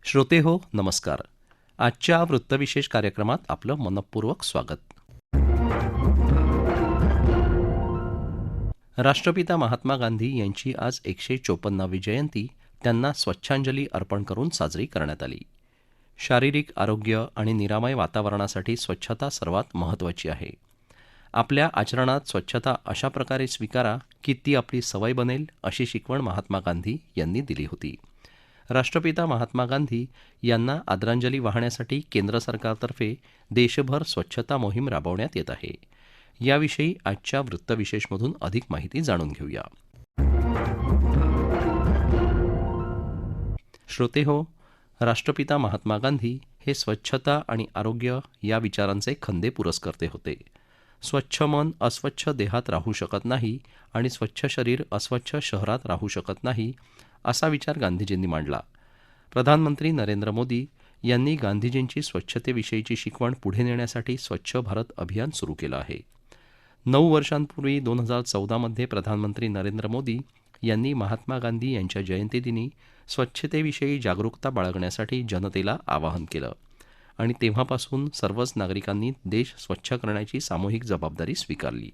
श्रोते हो नमस्कार. आजच्या वृत्तविशेष कार्यक्रमात आपलं मनपूर्वक स्वागत. राष्ट्रपिता महात्मा गांधी यांची आज 154वी जयंती त्यांना स्वच्छांजली अर्पण करून साजरी करण्यात आली. शारीरिक आरोग्य आणि निरामय वातावरणासाठी स्वच्छता सर्वात महत्त्वाची आहे. आपल्या आचरणात स्वच्छता अशा प्रकारे स्वीकारा की ती आपली सवय बनेल, अशी शिकवण महात्मा गांधी यांनी दिली होती. राष्ट्रपिता महात्मा गांधी यांना आदरांजली वाहण्यासाठी केंद्र सरकारतर्फे देशभर स्वच्छता मोहीम राबवण्यात येत आहे. याविषयी आजच्या वृत्तविशेषमधून अधिक माहिती जाणून घेऊया. श्रोते हो, राष्ट्रपिता महात्मा गांधी हे स्वच्छता आणि आरोग्य या विचारांचे खंदे पुरस्कर्ते होते. स्वच्छ मन अस्वच्छ देहात राहू शकत नाही आणि स्वच्छ शरीर अस्वच्छ शहरात राहू शकत नाही, असा विचार गांधीजींनी मांडला. प्रधानमंत्री नरेंद्र मोदी यांनी गांधीजींची स्वच्छतेविषयीची शिकवण पुढे नेण्यासाठी स्वच्छ भारत अभियान सुरू केलं आहे. 9 वर्षांपूर्वी 2014 प्रधानमंत्री नरेंद्र मोदी यांनी महात्मा गांधी यांच्या जयंतीदिनी स्वच्छतेविषयी जागरूकता बाळगण्यासाठी जनतेला आवाहन केलं आणि तेव्हापासून सर्वच नागरिकांनी देश स्वच्छ करण्याची सामूहिक जबाबदारी स्वीकारली.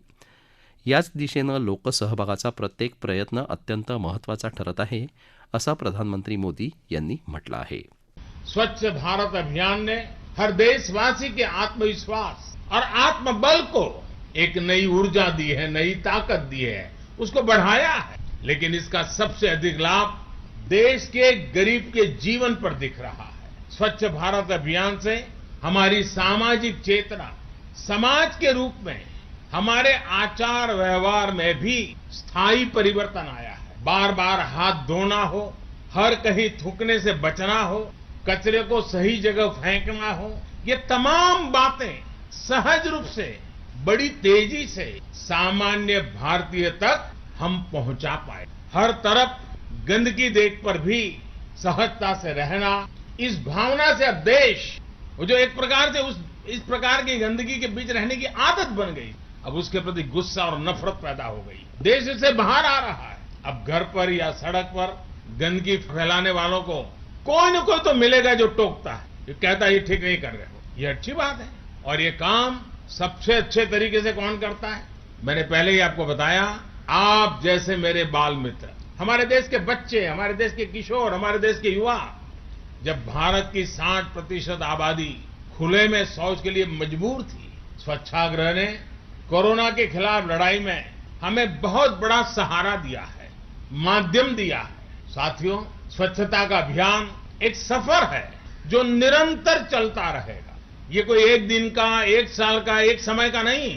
याच दिशेनं लोकसहभागाचा प्रत्येक प्रयत्न अत्यंत महत्त्वाचा ठरत आहे, असं प्रधानमंत्री मोदी यांनी म्हटलं आहे. स्वच्छ भारत अभियान ने हर देशवासी के आत्मविश्वास और आत्मबल को एक नई ऊर्जा दी है, नई ताकत दी है, उसको बढ़ाया है. लेकिन इसका सबसे अधिक लाभ देश के गरीब के जीवन पर दिख रहा है. स्वच्छ भारत अभियान से हमारी सामाजिक चेतना, समाज के रूप में हमारे आचार व्यवहार में भी स्थायी परिवर्तन आया है. बार बार हाथ धोना हो, हर कहीं थूकने से बचना हो, कचरे को सही जगह फेंकना हो, ये तमाम बातें सहज रूप से बड़ी तेजी से सामान्य भारतीय तक हम पहुंचा पाए. हर तरफ गंदगी देख पर भी सहजता से रहना, इस भावना से अब देश वो जो एक प्रकार से इस प्रकार की गंदगी के बीच रहने की आदत बन गई, अब उसके प्रति गुस्सा और नफरत पैदा हो गई. देश इससे बाहर आ रहा है. अब घर पर या सड़क पर गंदगी फैलाने वालों को कोई न कोई तो मिलेगा जो टोकता है, जो कहता है ये ठीक नहीं कर रहे हो. ये अच्छी बात है. और ये काम सबसे अच्छे तरीके से कौन करता है? मैंने पहले ही आपको बताया, आप जैसे मेरे बाल मित्र, हमारे देश के बच्चे, हमारे देश के किशोर, हमारे देश के युवा. जब भारत की 60% आबादी खुले में शौच के लिए मजबूर थी, स्वच्छाग्रह ने कोरोना के खिलाफ लड़ाई में हमें बहुत बड़ा सहारा दिया है, माध्यम दिया है. साथियों, स्वच्छता का अभियान एक सफर है जो निरंतर चलता रहेगा. ये कोई एक दिन का, एक साल का, एक समय का नहीं,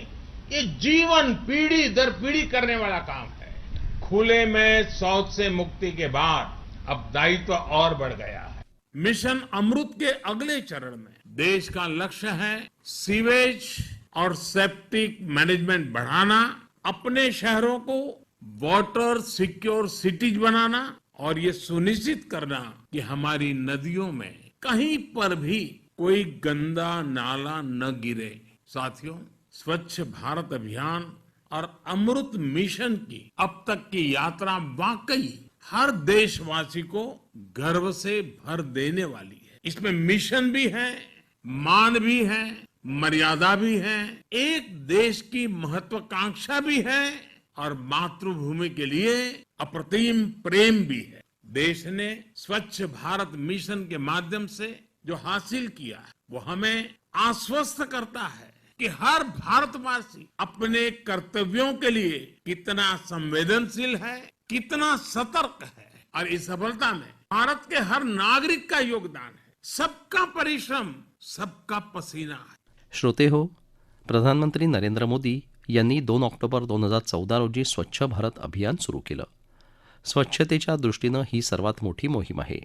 ये जीवन पीढ़ी दर पीढ़ी करने वाला काम है. खुले में शौच से मुक्ति के बाद अब दायित्व और बढ़ गया है. मिशन अमृत के अगले चरण में देश का लक्ष्य है सीवेज और सेप्टिक मैनेजमेंट बढ़ाना, अपने शहरों को वाटर सिक्योर सिटीज बनाना और ये सुनिश्चित करना कि हमारी नदियों में कहीं पर भी कोई गंदा नाला न गिरे. साथियों, स्वच्छ भारत अभियान और अमृत मिशन की अब तक की यात्रा वाकई हर देशवासी को गर्व से भर देने वाली है. इसमें मिशन भी है, मान भी है, मर्यादा भी है, एक देश की महत्वाकांक्षा भी है और मातृभूमि के लिए अप्रतिम प्रेम भी है. देश ने स्वच्छ भारत मिशन के माध्यम से जो हासिल किया है, वो हमें आश्वस्त करता है कि हर भारतवासी अपने कर्तव्यों के लिए कितना संवेदनशील है, कितना सतर्क है. और इस सफलता में भारत के हर नागरिक का योगदान है. सबका परिश्रम, सबका पसीना है. श्रोते हो, प्रधानमंत्री नरेंद्र मोदी यांनी 2 ऑक्टोबर 2014 रोजी स्वच्छ भारत अभियान सुरू केलं. स्वच्छतेच्या दृष्टीनं ही सर्वात मोठी मोहीम आहे.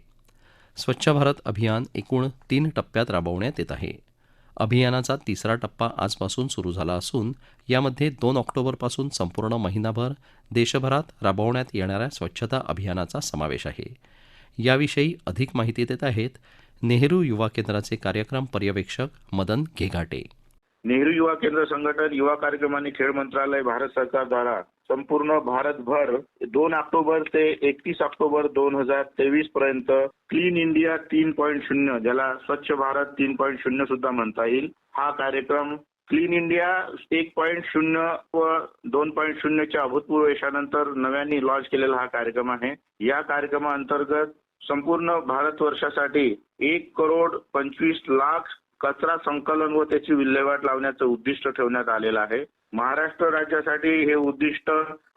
स्वच्छ भारत अभियान एकूण 3 टप्प्यात राबवण्यात येत आहे. अभियानाचा 3रा टप्पा आजपासून सुरू झाला असून यामध्ये 2 ऑक्टोबरपासून संपूर्ण महिनाभर देशभरात राबवण्यात येणाऱ्या स्वच्छता अभियानाचा समावेश आहे. याविषयी अधिक माहिती देत आहेत नेहरू युवा केंद्राचे कार्यक्रम पर्यवेक्षक मदन घेघाटे. नेहरू युवा केंद्र संघटन, युवा कार्यक्रम आणि खेळ मंत्रालय, भारत सरकार द्वारा संपूर्ण भारतभर 2 ऑक्टोबर ते 31 ऑक्टोबर 2023 पर्यंत क्लीन इंडिया 3.0 ज्याला स्वच्छ भारत 3.0 सुद्धा म्हणता येईल हा कार्यक्रम क्लीन इंडिया 1.0 व 2.0 च्या अभूतपूर्व यशानंतर नव्याने लॉन्च केलेला हा कार्यक्रम आहे. या कार्यक्रमाअंतर्गत संपूर्ण भारतवर्षासाठी 1,25,00,000 कचरा संकलन व त्याची विल्हेवाट लावण्याचं उद्दिष्ट ठेवण्यात आलेलं आहे. महाराष्ट्र राज्यासाठी हे उद्दिष्ट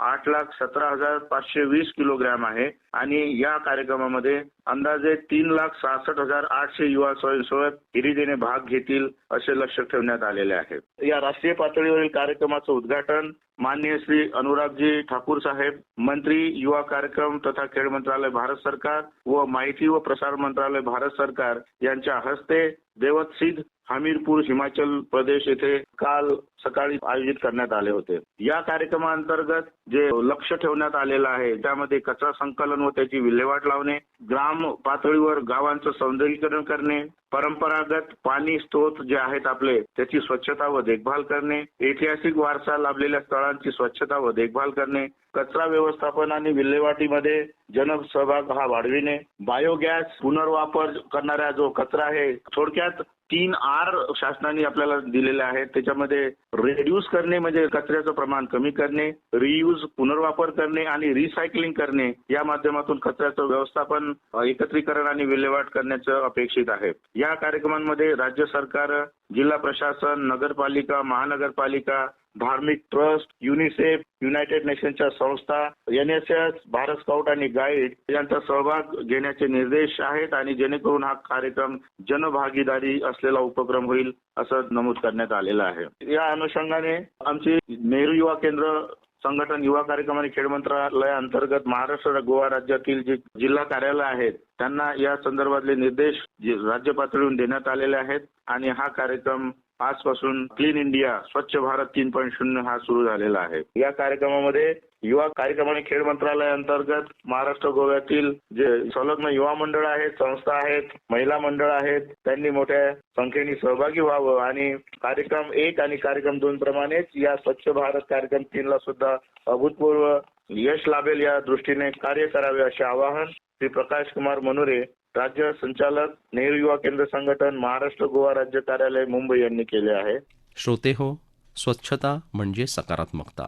8,17,520 किलोग्रॅम आहे आणि या कार्यक्रमामध्ये अंदाजे 3,66,800 युवा स्वयंसेवक हिरिरीने भाग घेतील असे लक्ष ठेवण्यात आलेले आहे. या राष्ट्रीय पातळीवरील कार्यक्रमाचं उद्घाटन माननीय श्री अनुरागजी ठाकूर साहेब, मंत्री युवा कार्यक्रम तथा खेळ मंत्रालय भारत सरकार व माहिती व प्रसारण मंत्रालय भारत सरकार यांच्या हस्ते देवतसिद्ध हमीरपूर हिमाचल प्रदेश येथे काल सकाळी आयोजित करण्यात आले होते. या कार्यक्रमाअंतर्गत जे लक्ष ठेवण्यात आलेलं आहे त्यामध्ये कचरा संकलन व त्याची विल्हेवाट लावणे, ग्राम पातळीवर गावांचं सौंदर्यीकरण करणे, परंपरागत पाणी स्त्रोत जे आहेत आपले त्याची स्वच्छता व देखभाल करणे, ऐतिहासिक वारसा लाभलेल्या स्थळांची स्वच्छता व देखभाल करणे, कचरा व्यवस्थापन आणि विल्हेवाटीमध्ये जनसहभाग हा वाढविणे, बायोगॅस पुनर्वापर करणारा जो कचरा आहे थोडक्यात 3R शासनाने आपल्याला दिलेले आहेत. त्याच्यामध्ये रिड्यूस करणे म्हणजे कचऱ्याचं प्रमाण कमी करणे, रियूज पुनर्वापर करणे आणि रिसायकलिंग करणे या माध्यमातून कचऱ्याचं व्यवस्थापन, एकत्रीकरण आणि विल्हेवाट करण्याचं अपेक्षित आहे. या कार्यक्रमांमध्ये राज्य सरकार, जिल्हा प्रशासन, नगरपालिका, महानगरपालिका, धार्मिक ट्रस्ट, युनिसेफ, युनायटेड नेशनच्या संस्था, NSS, भारत स्काउट आणि गाईड यांचा सहभाग घेण्याचे निर्देश आहेत आणि जेणेकरून हा कार्यक्रम जनभागीदारी असलेला उपक्रम होईल असं नमूद करण्यात आलेलं आहे. या अनुषंगाने आमची नेहरू युवा केंद्र संघटन युवा कार्यक्रम आणि खेळ मंत्रालयाअंतर्गत महाराष्ट्र गोवा राज्यातील जे जिल्हा कार्यालय आहेत त्यांना या संदर्भातले निर्देश राज्य पातळीवरून देण्यात आलेले आहेत आणि हा कार्यक्रम आजपासून क्लीन इंडिया स्वच्छ भारत 3.0 हा सुरू झालेला आहे. या कार्यक्रमामध्ये युवा कार्यक्रम आणि खेळ मंत्रालयाअंतर्गत महाराष्ट्र गोव्यातील जे संलग्न युवा मंडळ आहेत, संस्था आहेत, महिला मंडळ आहेत त्यांनी मोठ्या संख्येने सहभागी व्हावं आणि कार्यक्रम 1 आणि कार्यक्रम 2 प्रमाणेच या स्वच्छ भारत कार्यक्रम 3 ला सुद्धा अभूतपूर्व यश लाभेल या दृष्टीने कार्य करावे असे आवाहन श्री प्रकाश कुमार मनोरे, राज्य संचालक नेहरू युवा केंद्र संघटन महाराष्ट्र गोवा राज्य कार्यालय मुंबई यांनी केले आहे. श्रोते हो, स्वच्छता म्हणजे सकारात्मकता.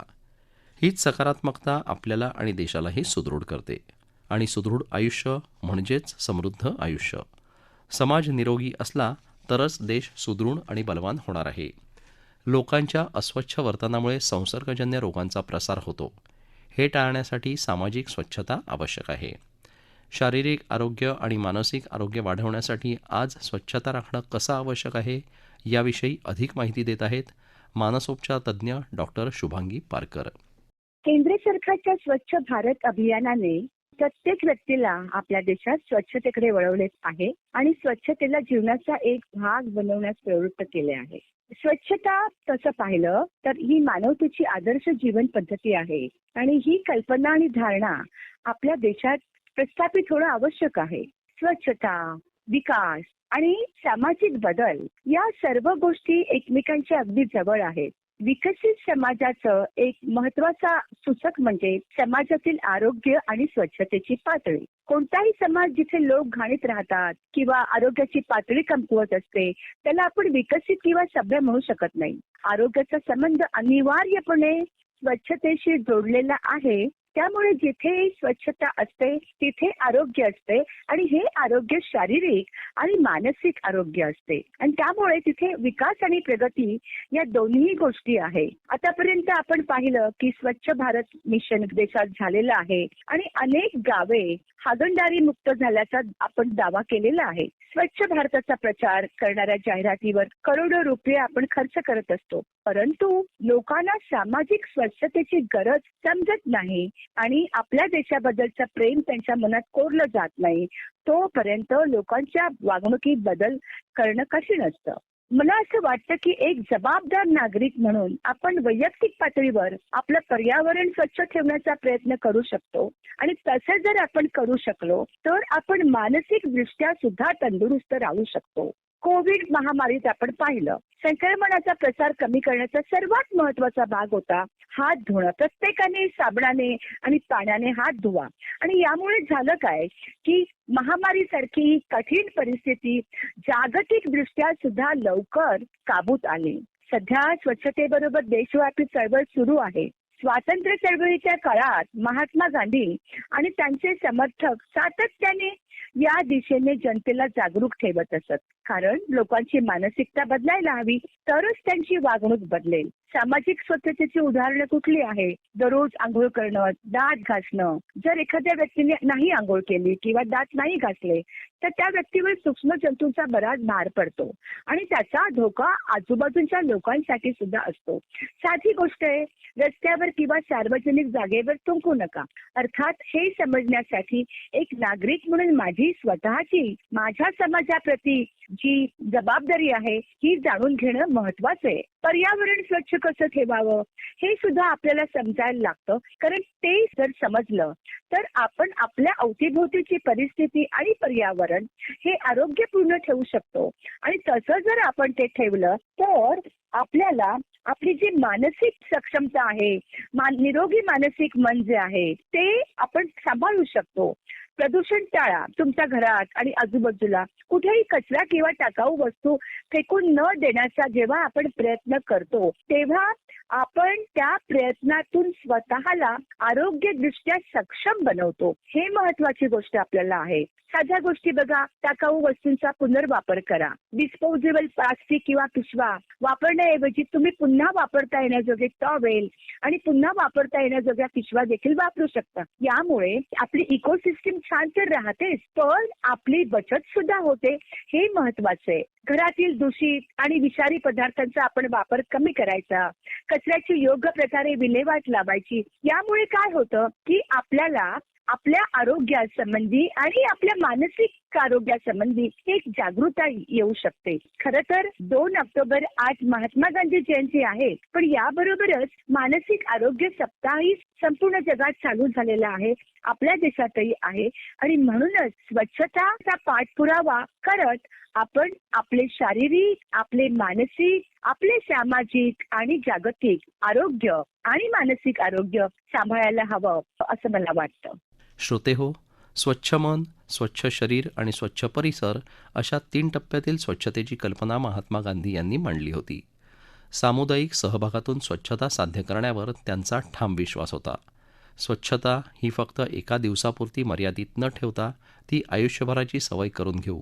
हीच सकारात्मकता आपल्याला आणि देशालाही सुदृढ करते आणि सुदृढ आयुष्य म्हणजेच समृद्ध आयुष्य. समाज निरोगी असला तरच देश सुदृढ आणि बलवान होणार आहे. लोकांच्या अस्वच्छ वर्तनामुळे संसर्गजन्य रोगांचा प्रसार होतो. हे टाळण्यासाठी सामाजिक स्वच्छता आवश्यक आहे. शारीरिक आरोग्य आणि मानसिक आरोग्य वाढवण्यासाठी आज स्वच्छता राखणं कसं आवश्यक आहे याविषयी अधिक माहिती देत आहेत मानसोपचार तज्ज्ञ डॉक्टर शुभांगी पारकर. केंद्र सरकारच्या स्वच्छ भारत अभियानाने प्रत्येक व्यक्तीला आपल्या देशात स्वच्छतेकडे वळवले आहे आणि स्वच्छतेला जीवनाचा एक भाग बनवण्यास प्रवृत्त केले आहे. स्वच्छता तसं पाहिलं तर ही मानवतेची आदर्श जीवन पद्धती आहे आणि ही कल्पना आणि धारणा आपल्या देशात प्रस्थापित होणं आवश्यक आहे. स्वच्छता, विकास आणि सामाजिक बदल या सर्व गोष्टी एकमेकांच्या अगदी जवळ आहेत. विकसित समाजाचं एक महत्वाचा सूचक म्हणजे समाजातील आरोग्य आणि स्वच्छतेची पातळी. कोणताही समाज जिथे लोक घाणीत राहतात किंवा आरोग्याची पातळी कमकुवत असते त्याला आपण विकसित किंवा सभ्य म्हणू शकत नाही. आरोग्याचा संबंध अनिवार्यपणे स्वच्छतेशी जोडलेला आहे. त्यामुळे जिथे स्वच्छता असते तिथे आरोग्य असते आणि हे आरोग्य शारीरिक आणि मानसिक आरोग्य असते आणि त्यामुळे तिथे विकास आणि प्रगती या दोन्ही गोष्टी आहे. आतापर्यंत आपण पाहिलं की स्वच्छ भारत मिशन देशात झालेलं आहे आणि अनेक गावे हागणदारी मुक्त झाल्याचा आपण दावा केलेला आहे. स्वच्छ भारताचा प्रचार करणाऱ्या जाहिरातीवर करोडो रुपये आपण खर्च करत असतो, परंतु लोकांना सामाजिक स्वच्छतेची गरज समजत नाही आणि आपल्या देशाबद्दलचं प्रेम त्यांच्या मनात कोरलं जात नाही. तोपर्यंत लोकांच्या वागणुकीत बदल करणं कठीण असतं. मला असं वाटतं की एक जबाबदार नागरिक म्हणून आपण वैयक्तिक पातळीवर आपलं पर्यावरण स्वच्छ ठेवण्याचा प्रयत्न करू शकतो आणि तसं जर आपण करू शकलो तर आपण मानसिक दृष्ट्या सुद्धा तंदुरुस्त राहू शकतो. कोविड महामारीत आपण पाहिलं संक्रमणाचा प्रसार कमी करण्याचा सर्वात महत्वाचा भाग होता हात धुणं. प्रत्येकाने साबणाने आणि पाण्याने हात धुवा. आणि यामुळे झालं काय की महामारीसारखी कठीण परिस्थिती जागतिक दृष्ट्या सुद्धा लवकर काबूत आली. सध्या स्वच्छतेबरोबर देशव्यापी चळवळ सुरू आहे. स्वातंत्र्य चळवळीच्या काळात महात्मा गांधी आणि त्यांचे समर्थक सातत्याने या दिशेने जनतेला जागरूक ठेवत असत. कारण लोकांची मानसिकता बदलायला हवी तरच त्यांची वागणूक बदलेल. सामाजिक स्वच्छतेची उदाहरणं कुठली आहे? दररोज आंघोळ करणं, दात घासणं. जर एखाद्या व्यक्तीने नाही आंघोळ केली किंवा दात नाही घासले तर त्या व्यक्तीवर सूक्ष्म जंतूंचा बराच भार पडतो आणि त्याचा धोका आजूबाजूच्या लोकांसाठी सुद्धा असतो. साधी गोष्ट आहे, रस्त्यावर किंवा सार्वजनिक जागेवर थुंकू नका. अर्थात हे समजण्यासाठी एक नागरिक म्हणून माझी स्वतःची माझ्या समाजाप्रती जी जबाबदारी आहे ही जाणून घेणं महत्वाचं आहे. पर्यावरण स्वच्छ कसं ठेवावं हे सुद्धा आपल्याला समजायला लागतं. कारण ते जर समजलं तर आपण आपल्या अवतीभोवतीची परिस्थिती आणि पर्यावरण हे आरोग्यपूर्ण ठेवू शकतो. आणि तसं जर आपण ते ठेवलं तर आपल्याला आपली जी मानसिक सक्षमता आहे, निरोगी मानसिक मन जे आहे ते आपण सांभाळू शकतो. प्रदूषण टाळा. तुमच्या घरात आणि आजूबाजूला कुठेही कचरा किंवा टाकाऊ वस्तू फेकून न देण्याचा जेव्हा आपण प्रयत्न करतो तेव्हा आपण त्या प्रयत्नातून स्वतःला आरोग्यदृष्ट्या सक्षम बनवतो. हे महत्वाची गोष्ट आपल्याला आहे. साध्या गोष्टी बघा, टाकाऊ वस्तूंचा पुनर्वापर करा. डिस्पोजेबल प्लास्टिक किंवा पिशवा वापरण्याऐवजी तुम्ही पुन्हा वापरता येण्याजोगे टॉवेल आणि पुन्हा वापरता येण्याजोग्या पिशवा देखील वापरू शकता. यामुळे आपली इकोसिस्टीम छान तर राहतेच पण आपली बचत सुद्धा होते. हे महत्वाचं आहे. घरातील दूषित आणि विषारी पदार्थांचा आपण वापर कमी करायचा. कचऱ्याची योग्य प्रकारे विल्हेवाट लावायची. यामुळे काय होतं की आपल्याला आपल्या आरोग्यासंबंधी आणि आपल्या मानसिक आरोग्यासंबंधी एक जागरूकता येऊ शकते. खरं तर 2 ऑक्टोबर आज महात्मा गांधी जयंती आहे पण याबरोबरच मानसिक आरोग्य सप्ताहही संपूर्ण जगात चालू झालेला आहे. आपल्या देशातही आहे आणि म्हणूनच स्वच्छताचा पाठपुरावा करत आपण आपले शारीरिक, आपले मानसिक, आपले सामाजिक आणि जागतिक आरोग्य आणि मानसिक आरोग्य सांभाळायला हवं असं मला वाटतं. श्रोतेहो, स्वच्छ मन, स्वच्छ शरीर आणि स्वच्छ परिसर अशा 3 टप्प्यातील स्वच्छतेची कल्पना महात्मा गांधी यांनी मांडली होती. सामुदायिक सहभागातून स्वच्छता साध्य करण्यावर त्यांचा ठाम विश्वास होता. स्वच्छता ही फक्त एका दिवसापुरती मर्यादित न ठेवता ती आयुष्यभराची सवय करून घेऊ,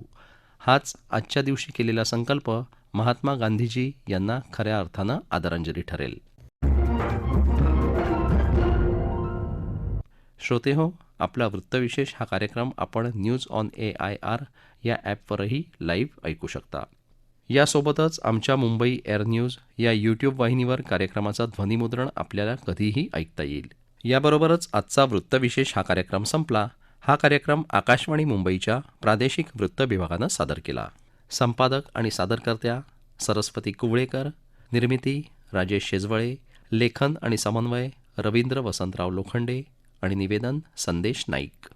हाच आजच्या दिवशी केलेला संकल्प महात्मा गांधीजी यांना खऱ्या अर्थानं आदरांजली ठरेल. श्रोतेहो, आपला वृत्तविशेष हा कार्यक्रम आपण न्यूज ऑन AIR या ॲपवरही लाईव्ह ऐकू शकता. यासोबतच आमच्या मुंबई एअर न्यूज या यूट्यूब वाहिनीवर कार्यक्रमाचं ध्वनिमुद्रण आपल्याला कधीही ऐकता येईल. याबरोबरच आजचा वृत्तविशेष हा कार्यक्रम संपला. हा कार्यक्रम आकाशवाणी मुंबईच्या प्रादेशिक वृत्त विभागानं सादर केला. संपादक आणि सादरकर्त्या सरस्वती कुवळेकर, निर्मिती राजेश शेजवळे, लेखन आणि समन्वय रवींद्र वसंतराव लोखंडे आणि निवेदन संदेश नाईक.